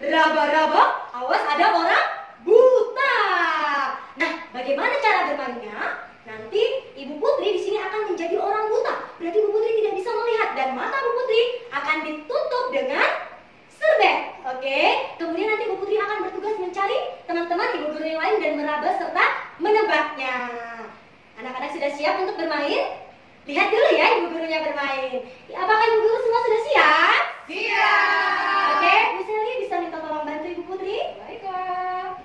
Raba-raba, awas ada orang buta. Nah, bagaimana cara bermainnya? Nanti Ibu Putri di sini akan menjadi orang buta. Berarti Ibu Putri tidak bisa melihat dan mata Ibu Putri akan ditutup dengan serbet. Oke, kemudian nanti Ibu Putri akan bertugas mencari teman-teman Ibu guru yang lain dan meraba serta menebaknya. Anak-anak sudah siap untuk bermain? Lihat dulu ya Ibu gurunya bermain. Apakah Ibu guru semua sudah siap? Siap. Oke, Bu Sally bisa minta tolong bantu Ibu Putri? Baiklah.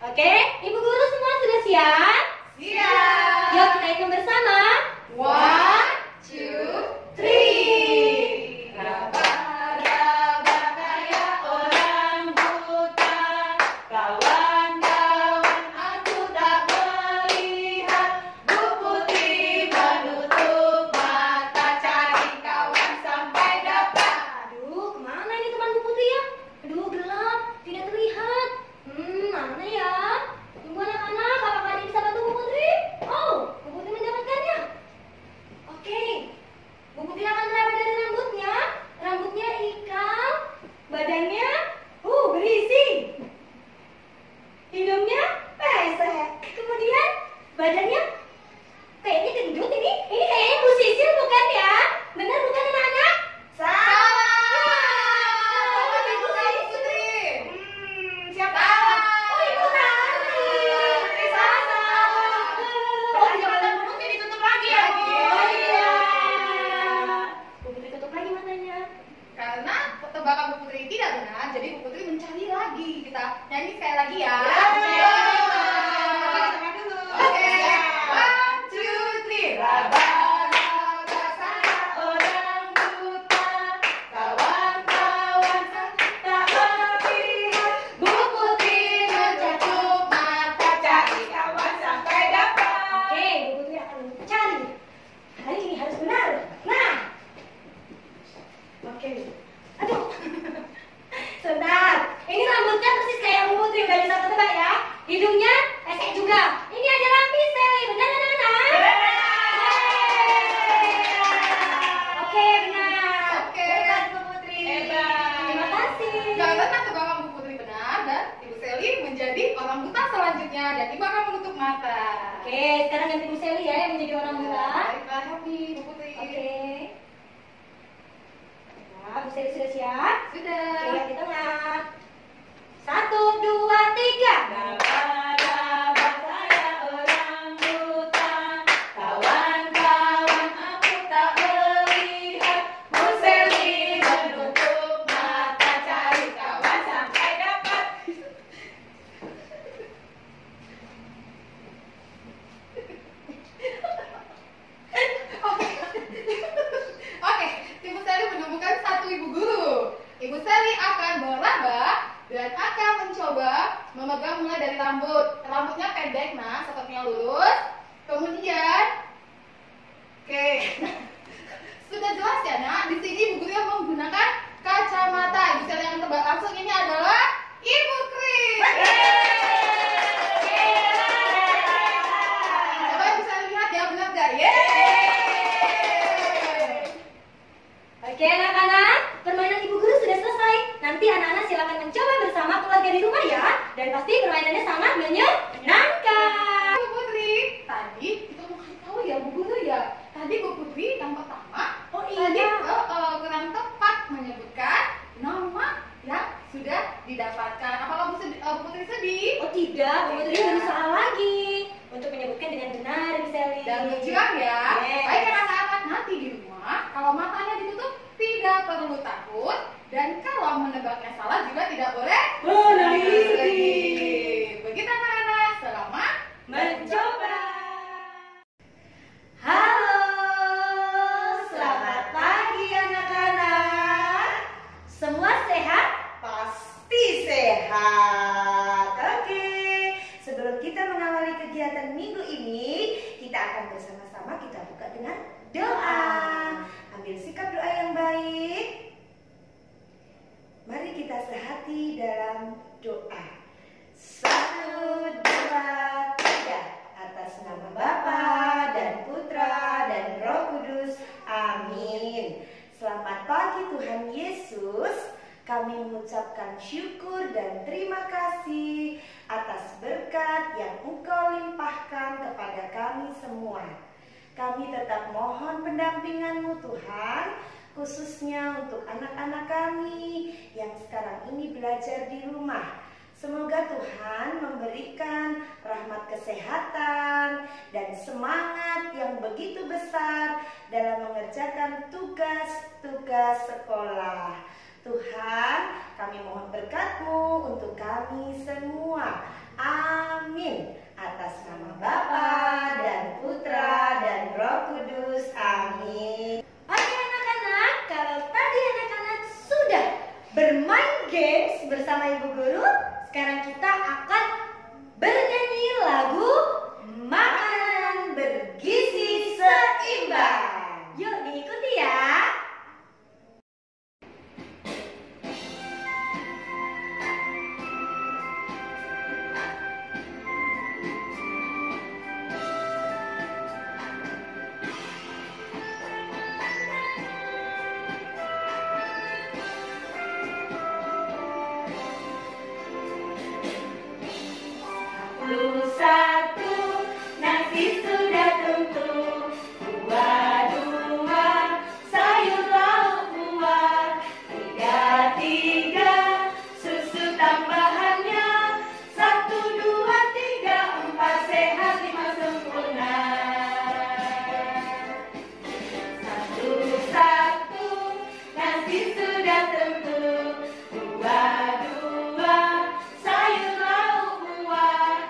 Oke, Ibu guru semua sudah siap? Siap. Yuk kita hitung bersama. 1, 2, 3. Raba-raba kayak orang buta, kawan-kawan aku tak melihat. Bu Putri menutup mata cari kawan sampai dapat. Aduh, kemana ini teman Bu Putri ya? Aduh, gelap, tidak terlihat. Mana ya? Tunggu anak-anak, apakah ada yang bisa bantu Bu Putri? Oh, Bu Putri mendapatkannya. Oke, Bu Putri akan meraba dari rambutnya. Rambutnya ikal, badannya berisi. Hidungnya pesek. Kemudian badannya kayaknya gendut ini. Ini kayaknya Bu Sisil bukan ya? Benar bukan anak-anak? Salah. Ibu Putri. Siapa? Oh, Ibu Tari. Salah. Oh, Jangan mata Bu Putri ditutup lagi ya. Oh iya. Bu Putri tutup lagi matanya. Karena tebakan Bu Putri tidak benar, jadi Bu Putri mencari lagi. Kita nyanyi sekali lagi ya. Oke. 1, 2, 3. Raba-raba saya orang buta, kawan-kawan tak melihat. Bu Putri menutup mata cari kawan sampai dapat. Oke, Bu Putri akan mencari. Hari ini harus benar. Nah. Oke. Aduh. Sebentar. Ini rambutnya persis kayak Bu Putri, udah bisa ketebak ya. Hidungnya pesek juga. Ini adalah Miss Sally, benar anak-anak? Oke, benar. Oke. Hebat Bu Putri. Hebat. Terima kasih. Karena tebakan Bu Putri benar dan Ibu Sally menjadi orang buta selanjutnya dan Ibu akan menutup mata. Oke, sekarang ganti Bu Sally ya yang menjadi orang buta. Baiklah, happy Bu Putri. Oke. Nah, Bu Sally sudah siap? Sudah. Oke, lihat di tengah. 1, 2, 3. Raba-raba saya orang buta, kawan-kawan aku tak melihat. Bu Sally menutup mata cari kawan sampai dapat. Oke, Ibu Sally menemukan satu ibu guru. Ibu Sally akan berlaba dan akan mencoba memegang mulai dari rambut. Rambutnya pendek, nah, sepertinya lurus. Kemudian, oke, sudah jelas ya, nak. Di sini ibu guru yang menggunakan kacamata. Ibu Sally yang tebak langsung ini adalah Ibu Kris. Coba Ibu Sally lihat ya, benar gak? Oke anak-anak, permainan Ibu Guru sudah selesai. Nanti anak-anak silakan mencoba bersama keluarga di rumah ya. Dan pasti permainannya sangat menyenangkan. Bu Putri, tadi kita mau kasih tahu ya Bu Guru ya. Tadi Bu Putri yang pertama, Oh tadi iya. kurang tepat menyebutkan nama yang sudah didapatkan. Apakah Bu Putri sedih? Oh tidak, Bu Putri berusaha lagi untuk menyebutkan dengan benar, Miss Sally. Dan berjuang ya. Yes. Baik anak-anak, nanti di rumah kalau matanya ditutup tidak perlu takut dan kalau menebaknya salah juga tidak boleh menangis. Begitu anak-anak, selamat Mencoba. Halo, selamat pagi anak-anak. Semua sehat? Pasti sehat. Oke, sebelum kita mengawali kegiatan minggu ini, kita akan bersama-sama kita buka dengan doa. Ambil sikap doa yang baik. Mari kita sehati dalam doa. 1, 2, 3. Atas nama Bapa dan Putra dan Roh Kudus. Amin. Selamat pagi Tuhan Yesus. kami mengucapkan syukur dan terima kasih atas berkat yang Engkau limpahkan kepada kami semua. Kami tetap mohon pendampingan-Mu Tuhan, khususnya untuk anak-anak kami yang sekarang ini belajar di rumah. Semoga Tuhan memberikan rahmat kesehatan dan semangat yang begitu besar dalam mengerjakan tugas-tugas sekolah. Tuhan, kami mohon berkat-Mu untuk kami semua. Amin. Atas nama Bapa dan Putra dan Roh Kudus. Amin. Oke anak-anak, kalau tadi anak-anak sudah bermain games bersama Ibu Guru, sekarang kita akan bernyanyi lagu Makanan Bergizi Seimbang. Yuk diikuti ya. Satu, nasi sudah tentu. Dua, sayur lauk buah. Tiga, susu tambahannya. 1, 2, 3, 4, sehat 5 sempurna. Satu, nasi sudah tentu. Dua, sayur lauk buah.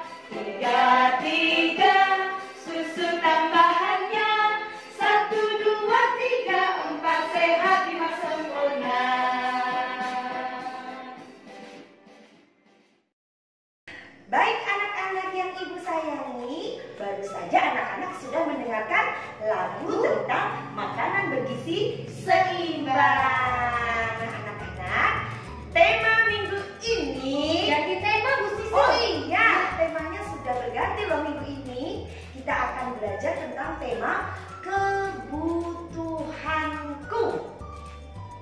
Tiga, susu tambahannya. 1, 2, 3, 4, sehat 5 sempurna. Baik anak-anak yang Ibu sayangi, baru saja anak-anak sudah mendengarkan lagu tentang makanan bergizi seimbang. Anak-anak, tema minggu ini Ganti tema Bu Sisil. Oh iya, temanya sudah berganti loh minggu ini. Kita akan belajar tentang tema kebutuhanku.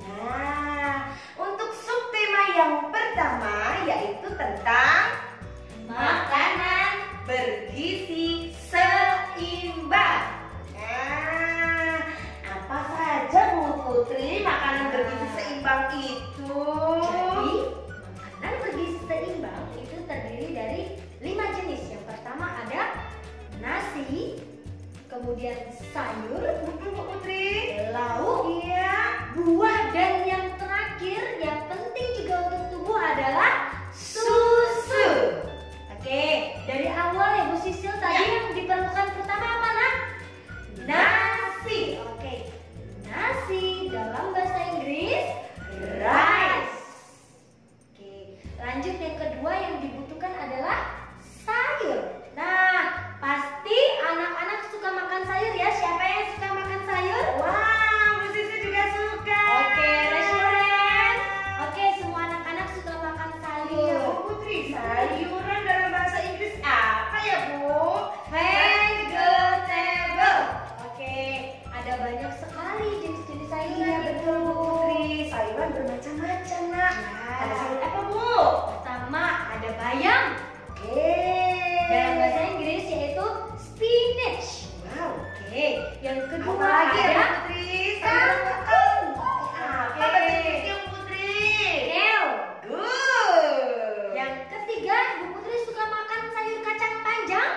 Nah, untuk subtema yang pertama yaitu tentang makanan bergizi seimbang. Nah, apa saja Bu Putri makanan bergizi seimbang itu? Jadi, makanan bergizi seimbang itu terdiri dari 5 jenis. Yang pertama ada nasi, kemudian sayur, Bu Putri, lauk, iya, buah, dan yang terakhir yang penting juga untuk tubuh adalah susu. Oke, dari awal ya Bu Sisil, tadi yang diperlukan pertama apa nak? Nasi. Oke, nasi dalam bahasa Inggris rice. Oke, lanjut yang kedua yang dibutuhkan adalah sayur. Nah, pasti anak-anak suka makan sayur ya. Siapa yang suka makan sayur? Wow, Bu Sisi juga suka. Oke, raise your hand. Oke, semua anak-anak suka makan sayur. Bu Putri, sayuran dalam bahasa Inggris apa ya Bu? Vegetable. Oke, ada banyak sekali jenis-jenis sayuran. Iya betul Bu Putri, sayuran bermacam-macam nak. Ya. Ada sayur apa Bu? Pertama ada bayam. Oke. Dalam bahasa Inggris yaitu spinach. Wow. Oke, yang kedua Apa lagi ya ada Bu Putri? Sayuran kangkung. apa bahasa Inggrisnya Bu Putri? Kale. Good. Yang ketiga, Bu Putri suka makan sayur kacang panjang.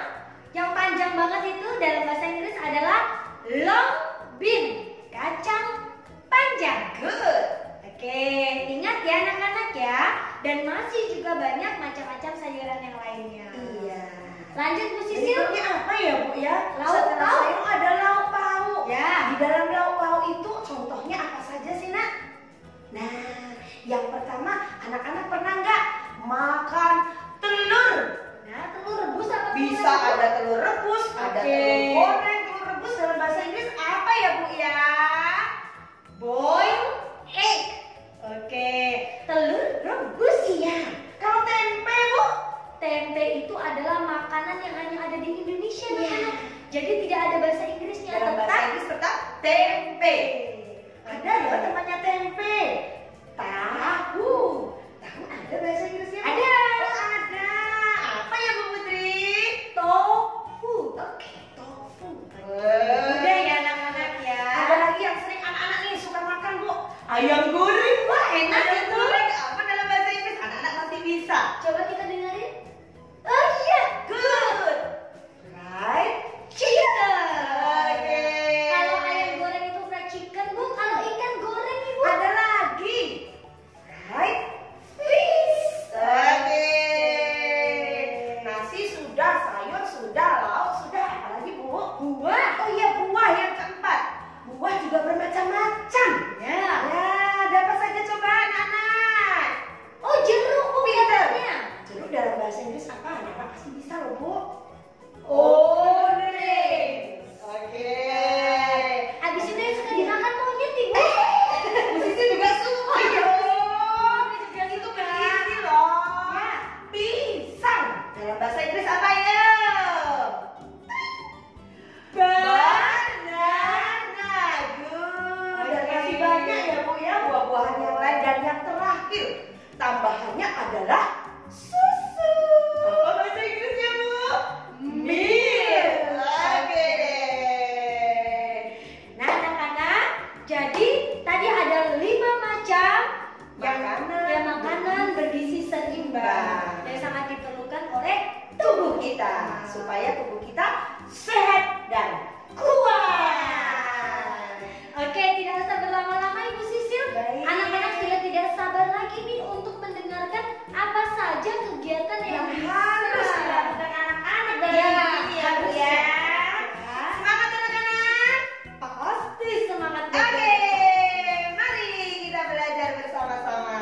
Yang panjang banget itu dalam bahasa Inggris adalah long bean, kacang panjang. Good. Oke, ingat ya anak-anak ya. Dan masih juga banyak macam-macam sayuran yang lainnya. Iya. Lanjut Bu Sisil. Berikutnya apa ya Bu ya? Lauk Setelah pauk. sayur ada lauk pauk. Ya. Di dalam lauk pauk itu contohnya apa saja sih nak? Nah, yang pertama anak-anak pernah nggak makan telur? Nah, telur rebus apa telur Bisa rebus? ada telur rebus, ada Oke. telur goreng, telur rebus dalam bahasa Inggris apa ya Bu ya? Boiled egg. Oke, telur rebus. Iya. Kalau tempe Bu? Tempe itu adalah makanan yang hanya ada di Indonesia, Iya. anak-anak. Jadi tidak ada bahasa Inggrisnya, Dalam bahasa tetap Inggris tetap tempe. Ada loh temannya tempe. Tahu. supaya tubuh kita sehat dan kuat. Oke, tidak usah berlama-lama Ibu Sisil. Baik. Anak-anak sudah tidak sabar lagi nih untuk mendengarkan apa saja kegiatan yang Harus dilakukan anak-anak dari Ya, ini ya, Bu, harus ya. ya. Semangat anak-anak. pasti semangat. Oke, mari kita belajar bersama-sama.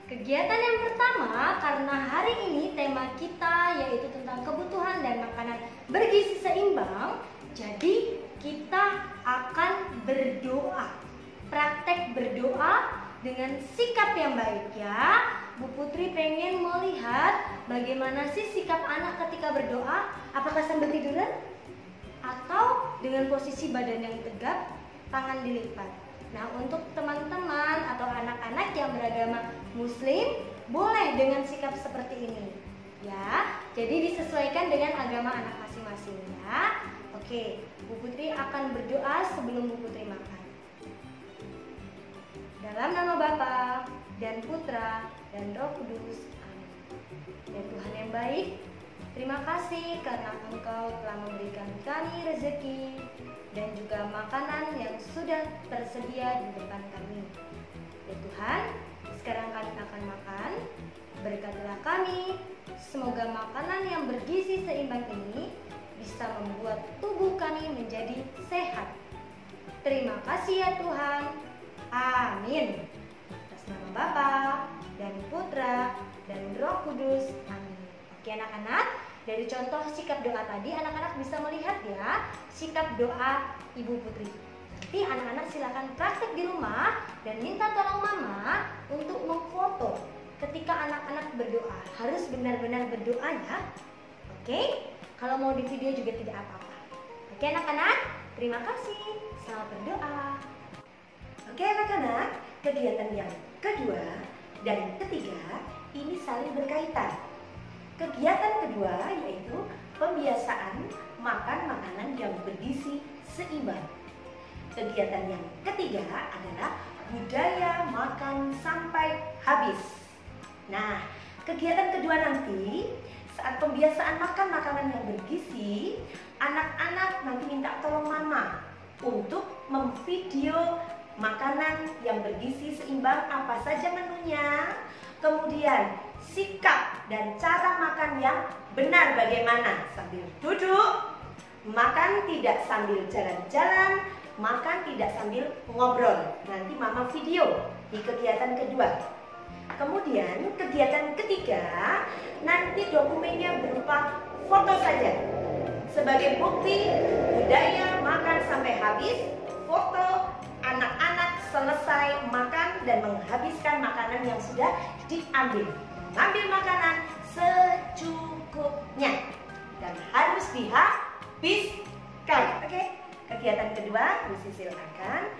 Kegiatan yang pertama, karena hari ini tema kita yaitu tentang kebutuhan dan makanan bergizi seimbang, jadi kita akan berdoa. Praktek berdoa dengan sikap yang baik ya. Bu Putri pengen melihat bagaimana sih sikap anak ketika berdoa. Apakah sambil tiduran? Atau dengan posisi badan yang tegap, tangan dilipat. Nah, untuk teman-teman atau anak-anak yang beragama Muslim, boleh dengan sikap seperti ini. Ya, jadi disesuaikan dengan agama anak masing-masing ya. Oke, Bu Putri akan berdoa sebelum Bu Putri makan. Dalam nama Bapa dan Putra dan Roh Kudus. Amin. Ya Tuhan yang baik, terima kasih karena Engkau telah memberikan kami rezeki dan juga makanan yang sudah tersedia di depan kami. Ya Tuhan, sekarang kami akan makan. Berkatilah kami, semoga makanan yang bergizi seimbang ini bisa membuat tubuh kami menjadi sehat. Terima kasih ya Tuhan. Amin. Atas nama Bapa dan Putra dan Roh Kudus. Amin. Oke anak-anak, dari contoh sikap doa tadi anak-anak bisa melihat ya sikap doa Ibu Putri. Nanti anak-anak silakan praktek di rumah dan minta tolong mama untuk memfoto ketika anak-anak berdoa. Harus benar-benar berdoa ya. Oke? Kalau mau di video juga tidak apa-apa. Oke anak-anak, terima kasih. Selamat berdoa. Oke anak-anak, kegiatan yang kedua dan ketiga ini saling berkaitan. Kegiatan kedua yaitu pembiasaan makan makanan yang bergizi seimbang. Kegiatan yang ketiga adalah budaya makan sampai habis. Nah, kegiatan kedua nanti saat pembiasaan makan makanan yang bergizi, anak-anak nanti minta tolong mama untuk memvideo makanan yang bergizi seimbang apa saja menunya, kemudian sikap dan cara makan yang benar bagaimana, sambil duduk, makan tidak sambil jalan-jalan, makan tidak sambil ngobrol. Nanti mama video di kegiatan kedua. Kemudian kegiatan ketiga nanti dokumennya berupa foto saja. Sebagai bukti budaya makan sampai habis, foto anak-anak selesai makan dan menghabiskan makanan yang sudah diambil. Mengambil makanan secukupnya dan harus dihabiskan. Oke? Kegiatan kedua, Bu Sisil akan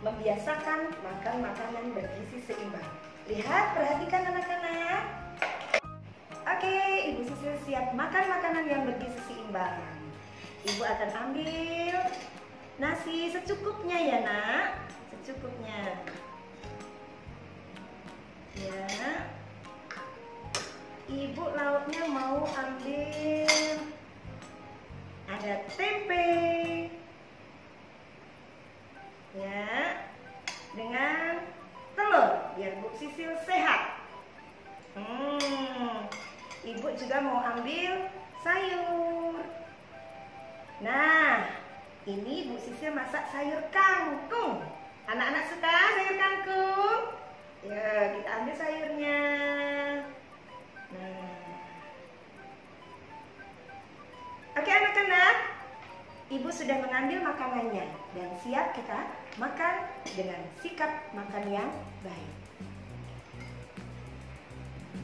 membiasakan makan makanan bergizi seimbang. Lihat, perhatikan anak-anak. Oke, Ibu Sisil siap makan makanan yang bergizi seimbang. Ibu akan ambil nasi secukupnya ya nak, secukupnya. Ya. Ibu lauknya mau ambil ada tempe. Ya. Dengan telur biar Bu Sisil sehat. Ibu juga mau ambil sayur. Nah, ini Bu Sisil masak sayur kangkung. Anak-anak suka sayur kangkung? Ya, kita ambil sayurnya. Nah. Oke anak-anak, Ibu sudah mengambil makanannya dan siap kita makan dengan sikap makan yang baik.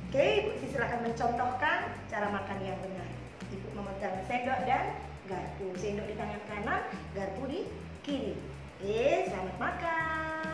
Oke, Ibu Sisil akan mencontohkan cara makan yang benar. Ibu memegang sendok dan garpu. Sendok di tangan kanan, garpu di kiri. Selamat makan.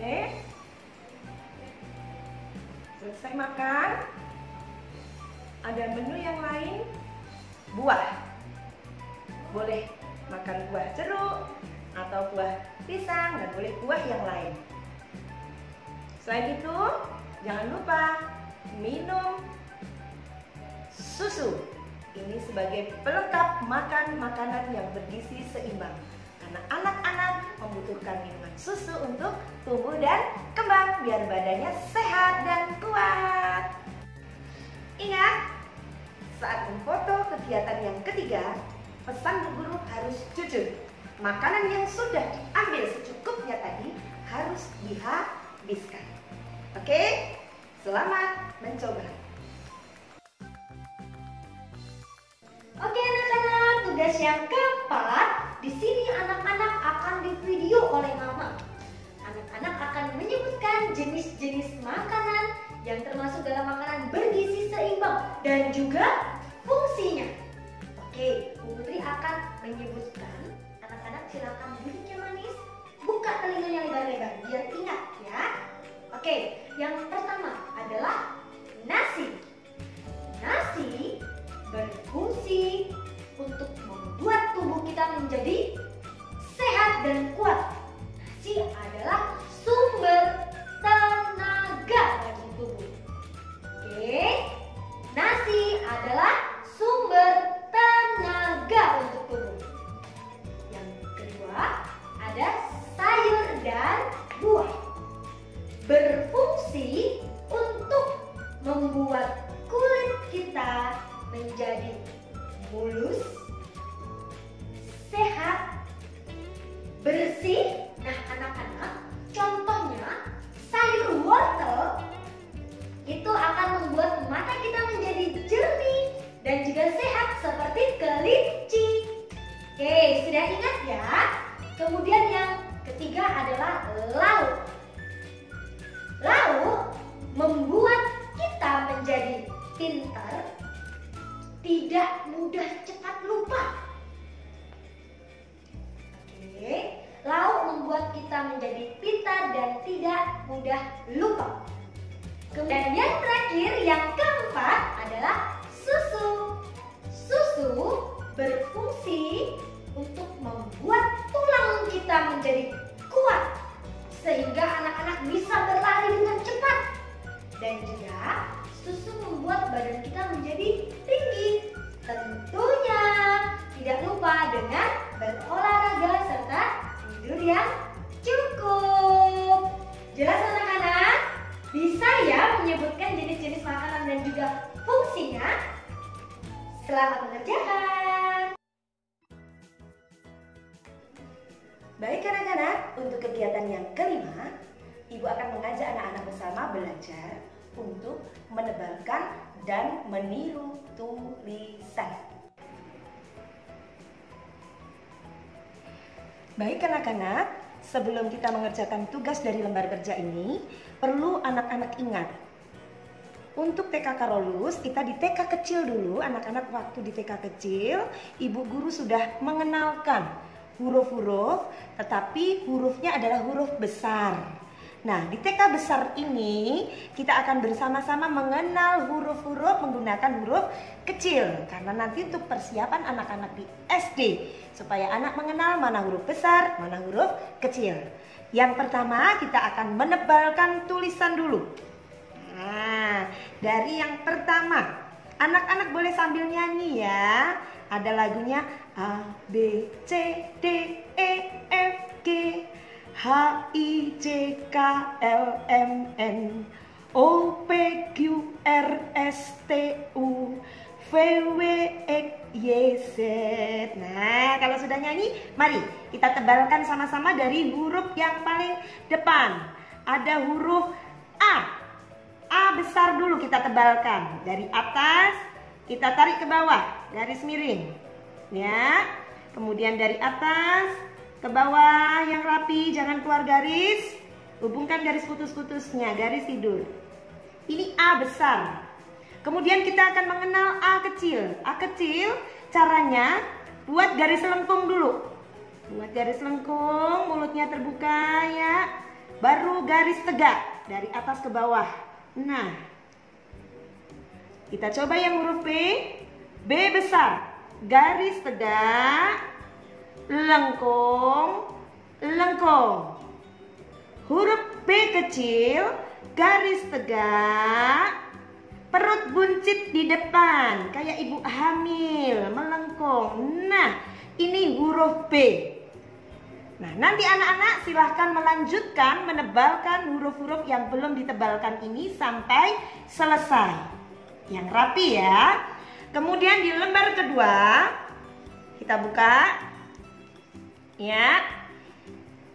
Oke. Selesai makan. Ada menu yang lain. Buah. Boleh makan buah jeruk atau buah pisang, dan boleh buah yang lain. Selain itu, jangan lupa minum susu. Ini sebagai pelengkap makanan yang bergizi seimbang. Karena anak-anak membutuhkan minuman susu untuk tumbuh dan kembang biar badannya sehat dan kuat. Ingat, saat memfoto kegiatan yang ketiga, pesan Bu Guru harus jujur. Makanan yang sudah diambil secukupnya tadi harus dihabiskan. Oke? Selamat mencoba. Oke anak-anak, tugas yang keempat. Di sini anak-anak akan divideo oleh mama. Anak-anak akan menyebutkan jenis-jenis makanan yang termasuk dalam makanan bergizi seimbang dan juga fungsinya. Oke, Bu Putri akan menyebutkan. Anak-anak silakan duduknya manis, buka telinganya lebar-lebar biar ingat ya. Oke, yang pertama adalah nasi. Nasi berfungsi untuk membuat tubuh kita menjadi sehat dan kuat. Nasi adalah sumber tenaga bagi tubuh. Oke, nasi adalah sumber tenaga untuk tubuh. Yang kedua ada sayur dan buah. Berfungsi untuk membuat kulit kita menjadi mulus, sehat, bersih. Nah anak-anak, contohnya sayur wortel itu akan membuat mata kita menjadi jernih dan juga sehat seperti kelinci. Oke, sudah ingat ya? Kemudian yang ketiga adalah lauk. Lauk membuat kita menjadi pintar, tidak mudah cepat lupa. Oke, lauk membuat kita menjadi pintar dan tidak mudah lupa. Kemudian yang terakhir, yang keempat adalah susu. Susu berfungsi untuk membuat tulang kita menjadi kuat sehingga anak-anak bisa berlari dengan cepat. Dan juga susu membuat badan kita menjadi tinggi. Tentunya tidak lupa dengan berolahraga serta tidur yang cukup. Jelas anak-anak? Bisa ya menyebutkan jenis-jenis makanan dan juga fungsinya? Selamat mengerjakan. Baik anak-anak, untuk kegiatan yang kelima, Ibu akan mengajak anak-anak bersama belajar untuk menebalkan dan meniru tulisan. Baik anak-anak, sebelum kita mengerjakan tugas dari lembar kerja ini, perlu anak-anak ingat. Untuk TK Karolus, kita di TK kecil dulu, anak-anak waktu di TK kecil, Ibu Guru sudah mengenalkan huruf-huruf, tetapi hurufnya adalah huruf besar. Nah, di TK besar ini kita akan bersama-sama mengenal huruf-huruf menggunakan huruf kecil. Karena nanti untuk persiapan anak-anak di SD, supaya anak mengenal mana huruf besar, mana huruf kecil. Yang pertama kita akan menebalkan tulisan dulu. Nah, dari yang pertama, anak-anak boleh sambil nyanyi ya. Ada lagunya A, B, C, D, E, F, G, H, I, J, K, L, M, N, O, P, Q, R, S, T, U, V, W, X, Y, Z. Nah, kalau sudah nyanyi, mari kita tebalkan sama-sama dari huruf yang paling depan. Ada huruf A. A besar dulu kita tebalkan. Dari atas kita tarik ke bawah, garis miring. Ya. Kemudian dari atas ke bawah yang rapi, jangan keluar garis. Hubungkan garis putus-putusnya, garis tidur. Ini A besar. Kemudian kita akan mengenal A kecil. A kecil caranya buat garis lengkung dulu. Buat garis lengkung, mulutnya terbuka ya. baru garis tegak dari atas ke bawah. Nah, kita coba yang huruf B. B besar, garis tegak, lengkung, lengkung. Huruf B kecil, garis tegak, perut buncit di depan, kayak ibu hamil, melengkung. Nah, ini huruf B. Nah, nanti anak-anak silahkan melanjutkan menebalkan huruf-huruf yang belum ditebalkan ini sampai selesai. Yang rapi ya. Kemudian di lembar kedua, kita buka. Ya.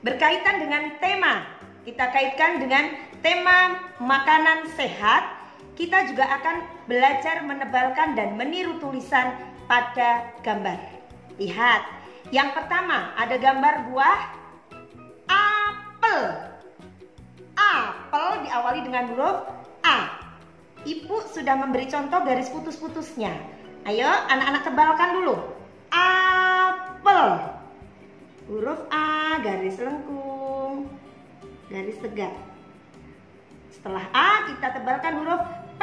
Berkaitan dengan tema. Kita kaitkan dengan tema makanan sehat. Kita juga akan belajar menebalkan dan meniru tulisan pada gambar. Lihat. Yang pertama, ada gambar buah apel. Apel diawali dengan huruf A. Ibu sudah memberi contoh garis putus-putusnya. Ayo, anak-anak tebalkan dulu. Apel. Huruf A, garis lengkung, garis tegak. Setelah A, kita tebalkan huruf P.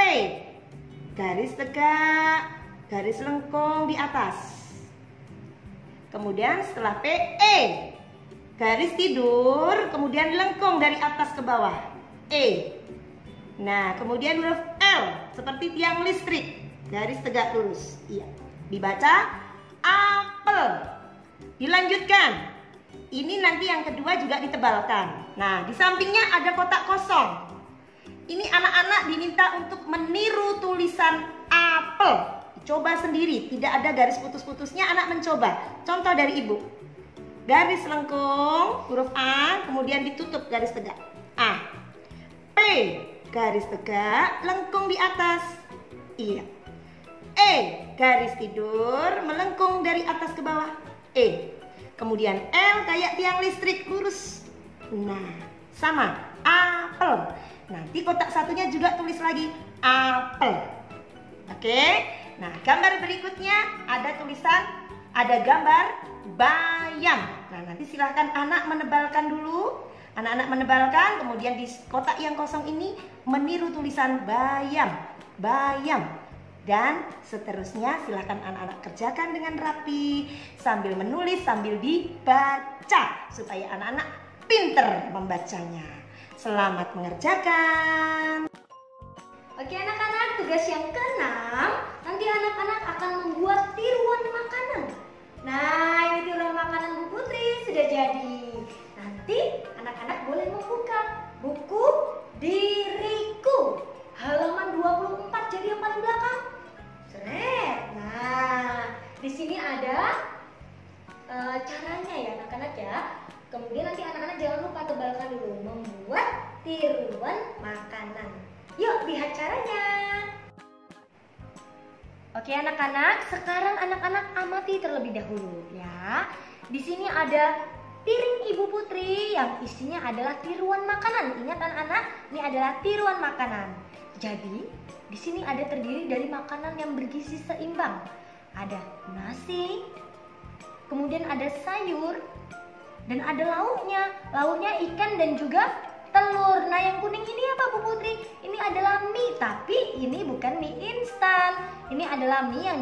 Garis tegak, garis lengkung di atas. Kemudian setelah P, E. Garis tidur, kemudian lengkung dari atas ke bawah. E. Nah, kemudian huruf L, seperti tiang listrik. Garis tegak lurus. Iya. Dibaca apel. Dilanjutkan. Ini nanti yang kedua juga ditebalkan. Nah, di sampingnya ada kotak kosong. Ini anak-anak diminta untuk meniru tulisan apel. Coba sendiri, tidak ada garis putus-putusnya, anak mencoba. Contoh dari ibu. Garis lengkung, huruf A, kemudian ditutup garis tegak. A. P, garis tegak, lengkung di atas. Iya. E, garis tidur, melengkung dari atas ke bawah. E. Kemudian L kayak tiang listrik, lurus. Nah, sama. Apel. Nanti kotak satunya juga tulis lagi apel. Oke. Nah, gambar berikutnya ada tulisan, ada gambar bayam. Nah, nanti silahkan anak menebalkan dulu. Anak-anak menebalkan, kemudian di kotak yang kosong ini meniru tulisan bayam. Bayam. Dan seterusnya silahkan anak-anak kerjakan dengan rapi. Sambil menulis, sambil dibaca. Supaya anak-anak pinter membacanya. Selamat mengerjakan. Oke anak-anak, tugas yang ke-6, nanti anak-anak akan membuat tiruan makanan. Nah, ini tiruan makanan Bu Putri sudah jadi. Nanti anak-anak boleh membuka buku diriku halaman 24, jadi yang paling belakang. Seret. Nah, di sini ada caranya ya anak-anak ya. Kemudian nanti anak-anak jangan lupa tebalkan dulu, membuat tiruan makanan. Yuk, lihat caranya. Oke anak-anak, sekarang anak-anak amati terlebih dahulu ya. Di sini ada piring Ibu Putri yang isinya adalah tiruan makanan. Ingat anak-anak, ini adalah tiruan makanan. Jadi, di sini ada terdiri dari makanan yang bergizi seimbang. Ada nasi, kemudian ada sayur, dan ada lauknya. Lauknya ikan dan juga telur. Nah, yang kuning ini apa Bu Putri? Ini adalah mie, tapi ini bukan mie instan. Ini adalah mie yang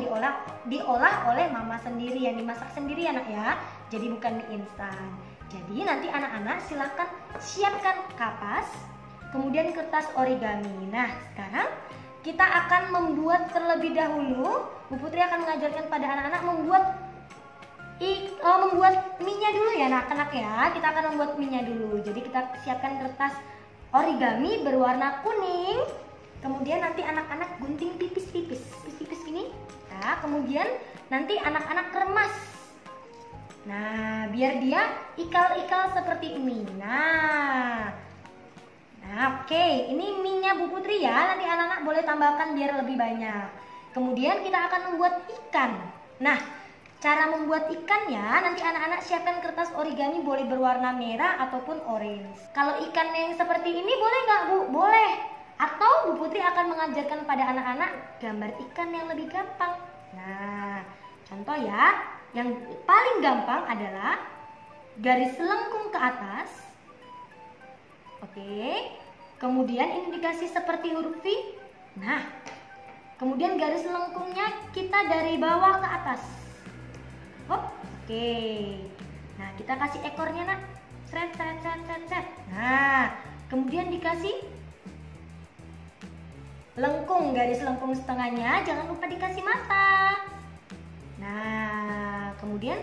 diolah oleh mama sendiri, yang dimasak sendiri anak ya. Jadi bukan mie instan. Jadi nanti anak-anak silakan siapkan kapas, kemudian kertas origami. Nah, sekarang kita akan membuat terlebih dahulu. Bu Putri akan mengajarkan pada anak-anak membuat mie-nya dulu ya anak-anak ya. Kita akan membuat mie-nya dulu. Jadi kita siapkan kertas origami berwarna kuning. Kemudian nanti anak-anak gunting tipis-tipis gini. Nah, kemudian nanti anak-anak remas. Nah, biar dia ikal-ikal seperti ini. Nah, oke. Ini mie-nya Bu Putri ya. Nanti anak-anak boleh tambahkan biar lebih banyak. Kemudian kita akan membuat ikan. Nah, cara membuat ikannya, nanti anak-anak siapkan kertas origami boleh berwarna merah ataupun orange. Kalau ikan yang seperti ini boleh nggak Bu? Boleh. Atau Bu Putri akan mengajarkan pada anak-anak gambar ikan yang lebih gampang. Nah, contoh ya, yang paling gampang adalah garis lengkung ke atas, Oke. Kemudian ini dikasih seperti huruf V. Nah, kemudian garis lengkungnya kita dari bawah ke atas. Oke. Nah, kita kasih ekornya, Nak. Sret, sret, sret, sret, sret. Nah, kemudian dikasih lengkung, garis lengkung setengahnya. Jangan lupa dikasih mata. Nah, kemudian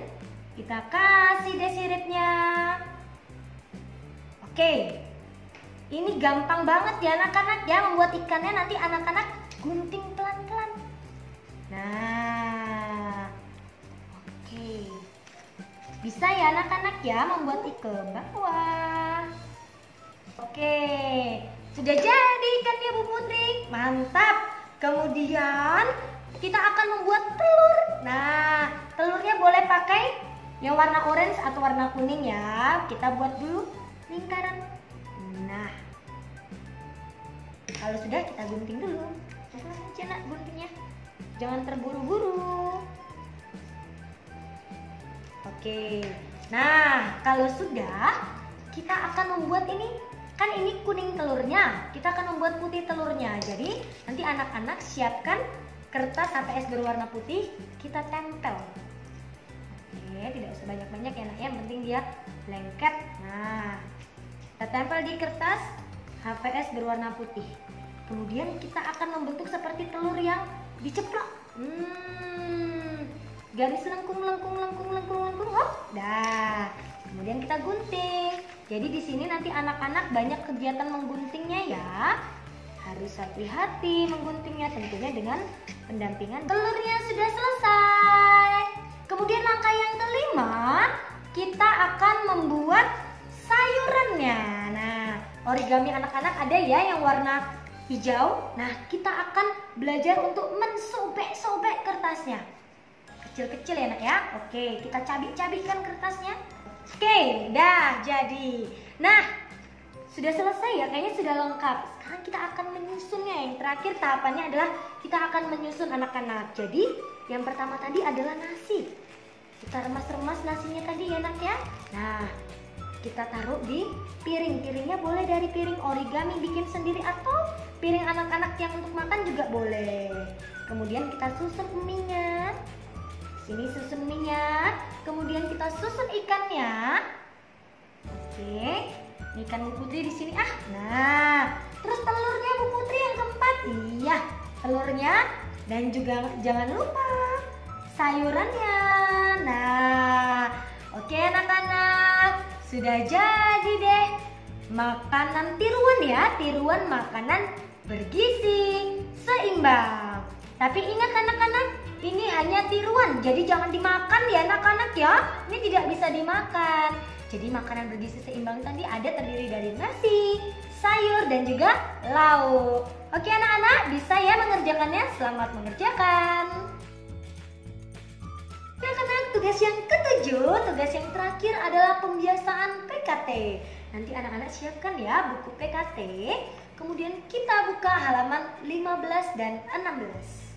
kita kasih deh siripnya. Oke. Ini gampang banget ya anak-anak ya membuat ikannya. Nanti anak-anak gunting pelan-pelan. Nah, oke. Bisa ya anak-anak ya membuat ke bawah. Oke, sudah jadi ikannya Bu Putri. Mantap. Kemudian kita akan membuat telur. Nah, telurnya boleh pakai yang warna orange atau warna kuning ya. Kita buat dulu lingkaran. Nah, kalau sudah kita gunting dulu. Pelan aja nak guntingnya, jangan terburu-buru. Oke, nah kalau sudah kita akan membuat ini. Kan ini kuning telurnya, kita akan membuat putih telurnya. Jadi nanti anak-anak siapkan kertas HVS berwarna putih, kita tempel. Oke, tidak usah banyak-banyak ya nak ya, yang penting dia lengket. Nah, kita tempel di kertas HVS berwarna putih. Kemudian kita akan membentuk seperti telur yang diceplok. Garis lengkung. Dah. Kemudian kita gunting. Jadi di sini nanti anak-anak banyak kegiatan mengguntingnya ya. Harus hati-hati mengguntingnya, tentunya dengan pendampingan. Telurnya sudah selesai. Kemudian langkah yang kelima, kita akan membuat sayurannya. Nah, origami anak-anak ada ya yang warna hijau. Nah, kita akan belajar untuk mensobek-sobek kertasnya. Kecil-kecil ya nak ya. Oke, kita cabik-cabikkan kertasnya. Oke, dah jadi. Nah, sudah selesai ya, kayaknya sudah lengkap. Sekarang kita akan menyusunnya. Yang terakhir tahapannya adalah kita akan menyusun anak-anak. Jadi, yang pertama tadi adalah nasi. Kita remas-remas nasinya tadi ya nak ya. Nah, kita taruh di piring. Piringnya boleh dari piring origami bikin sendiri atau piring anak-anak yang untuk makan juga boleh. Kemudian kita susun mienya. Sini susun minyak, kemudian kita susun ikannya. Oke, ini ikan Bu Putri di sini. Nah, terus telurnya Bu Putri yang keempat. Iya, telurnya dan juga jangan lupa sayurannya. Nah, oke anak-anak, sudah jadi deh makanan tiruan ya, tiruan makanan bergizi seimbang. Tapi ingat anak-anak, ini hanya tiruan, jadi jangan dimakan ya anak-anak ya. Ini tidak bisa dimakan. Jadi makanan bergizi seimbang tadi terdiri dari nasi, sayur, dan juga lauk. Oke anak-anak, bisa ya mengerjakannya? Selamat mengerjakan. Anak-anak, tugas yang ketujuh, tugas yang terakhir adalah pembiasaan PKT. Nanti anak-anak siapkan ya buku PKT. Kemudian kita buka halaman 15 dan 16.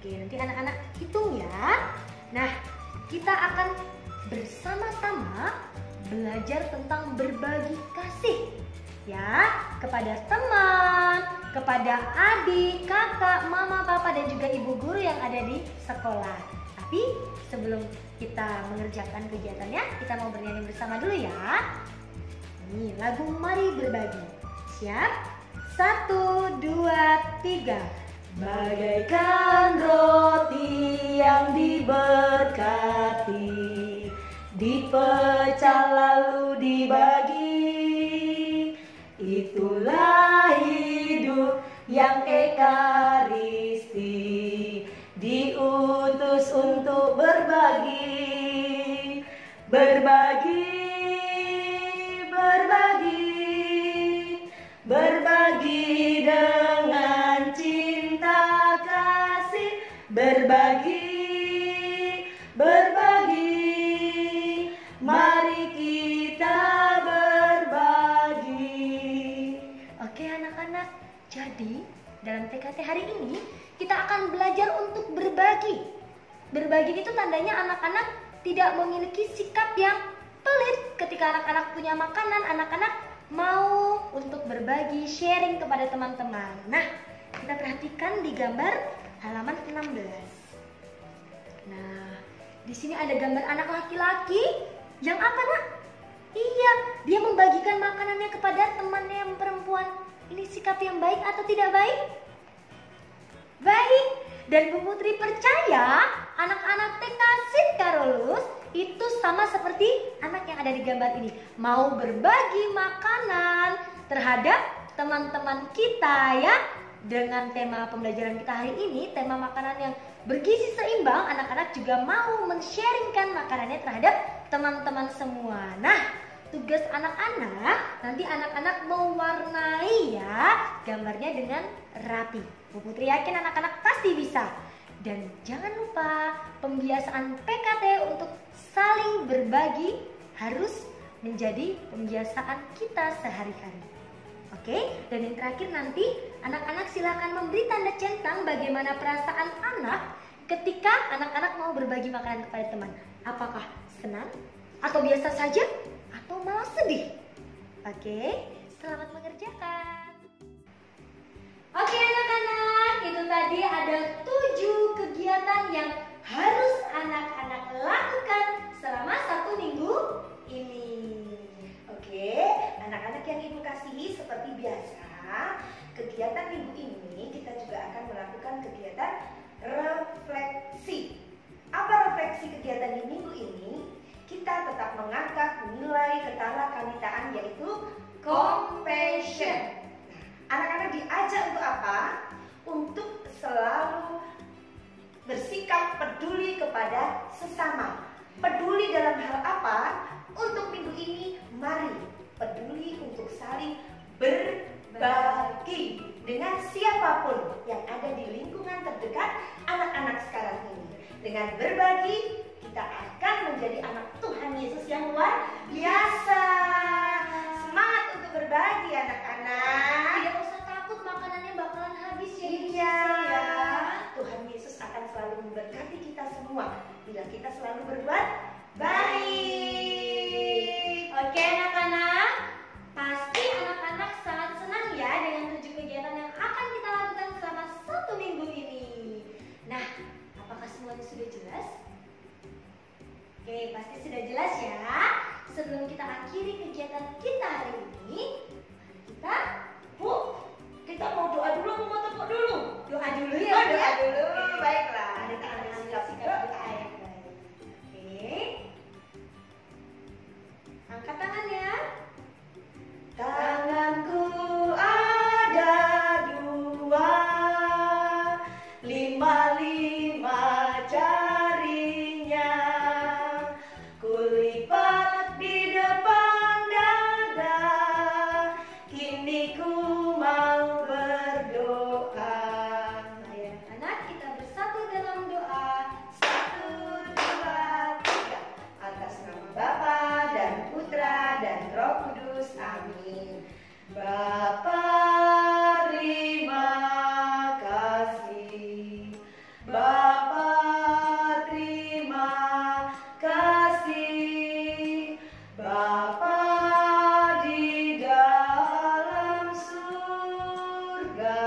Oke, nanti anak-anak hitung ya. Nah, kita akan bersama-sama belajar tentang berbagi kasih ya, kepada teman, kepada adik, kakak, mama, papa, dan juga ibu guru yang ada di sekolah. Tapi sebelum kita mengerjakan kegiatannya, kita mau bernyanyi bersama dulu ya. Ini lagu Mari Berbagi. Siap? 1, 2, 3. Bagaikan roti yang diberkati, dipecah lalu dibagi. Itulah hidup yang ekaristi, diutus untuk berbagi. Berbagi, berbagi dengan cinta kasih. Berbagi, mari kita berbagi. Oke anak-anak, jadi dalam TKT hari ini kita akan belajar untuk berbagi. Berbagi itu tandanya anak-anak tidak memiliki sikap yang pelit. Ketika anak-anak punya makanan, anak-anak mau untuk berbagi, sharing kepada teman-teman. Nah, kita perhatikan di gambar halaman 16. Nah, di sini ada gambar anak laki-laki yang apa, Nak? Iya, dia membagikan makanannya kepada temannya yang perempuan. Ini sikap yang baik atau tidak baik? Baik. Dan Bu Putri percaya anak-anak TK Sid Karolus itu sama seperti anak yang ada di gambar ini. Mau berbagi makanan terhadap teman-teman kita ya. Dengan tema pembelajaran kita hari ini, tema makanan yang bergizi seimbang, anak-anak juga mau men-sharingkan makanannya terhadap teman-teman semua. Nah, tugas anak-anak, nanti anak-anak mewarnai ya gambarnya dengan rapi. Bu Putri yakin anak-anak pasti bisa. Dan jangan lupa pembiasaan PKT untuk saling berbagi harus menjadi pembiasaan kita sehari-hari. Oke, dan yang terakhir nanti anak-anak silakan memberi tanda centang bagaimana perasaan anak ketika anak-anak mau berbagi makanan kepada teman. Apakah senang atau biasa saja atau malah sedih? Oke, selamat mengerjakan. Oke anak-anak, itu tadi ada 7 kegiatan yang harus anak-anak lakukan selama 1 minggu ini. Oke, anak-anak yang Ibu kasihi, seperti biasa, kegiatan minggu ini kita juga akan melakukan kegiatan refleksi. Apa refleksi kegiatan di minggu ini? Kita tetap mengangkat nilai ketalakanitaan, yaitu compassion. Anak-anak diajak untuk apa? Untuk selalu bersikap peduli kepada sesama. Peduli dalam hal apa? Untuk minggu ini, mari peduli untuk saling berbagi dengan siapapun yang ada di lingkungan terdekat anak-anak sekarang ini. Dengan berbagi, kita akan menjadi anak Tuhan Yesus yang luar biasa. Semangat untuk berbagi anak-anak. Tidak usah takut makanannya bakalan habis ya. Iya, Tuhan Yesus akan selalu memberkati kita semua bila kita selalu berbuat baik. Oke anak-anak, pasti anak-anak sangat senang ya dengan 7 kegiatan yang akan kita lakukan selama 1 minggu ini. Nah, apakah semuanya sudah jelas? Oke, pasti sudah jelas ya. Sebelum kita akhiri kegiatan kita hari ini, Kita mau doa dulu, mau tepuk dulu? doa dulu ya. Oh, doa dulu. Oke. Baiklah, Kita kita ambil ambil sikap sikap doa. doa yang baik. Oke. Angkat tangannya. Tanganku ada 2, 5 jarinya. Kulipat di depan dada, kini ku mau berdoa. Ayo anak-anak, kita bersatu dalam doa. 1, 2, 3. Atas nama Bapa dan Putra dan Roh Kudus. Amin. Bapa, terima kasih. Bapa, terima kasih. Bapa di dalam surga,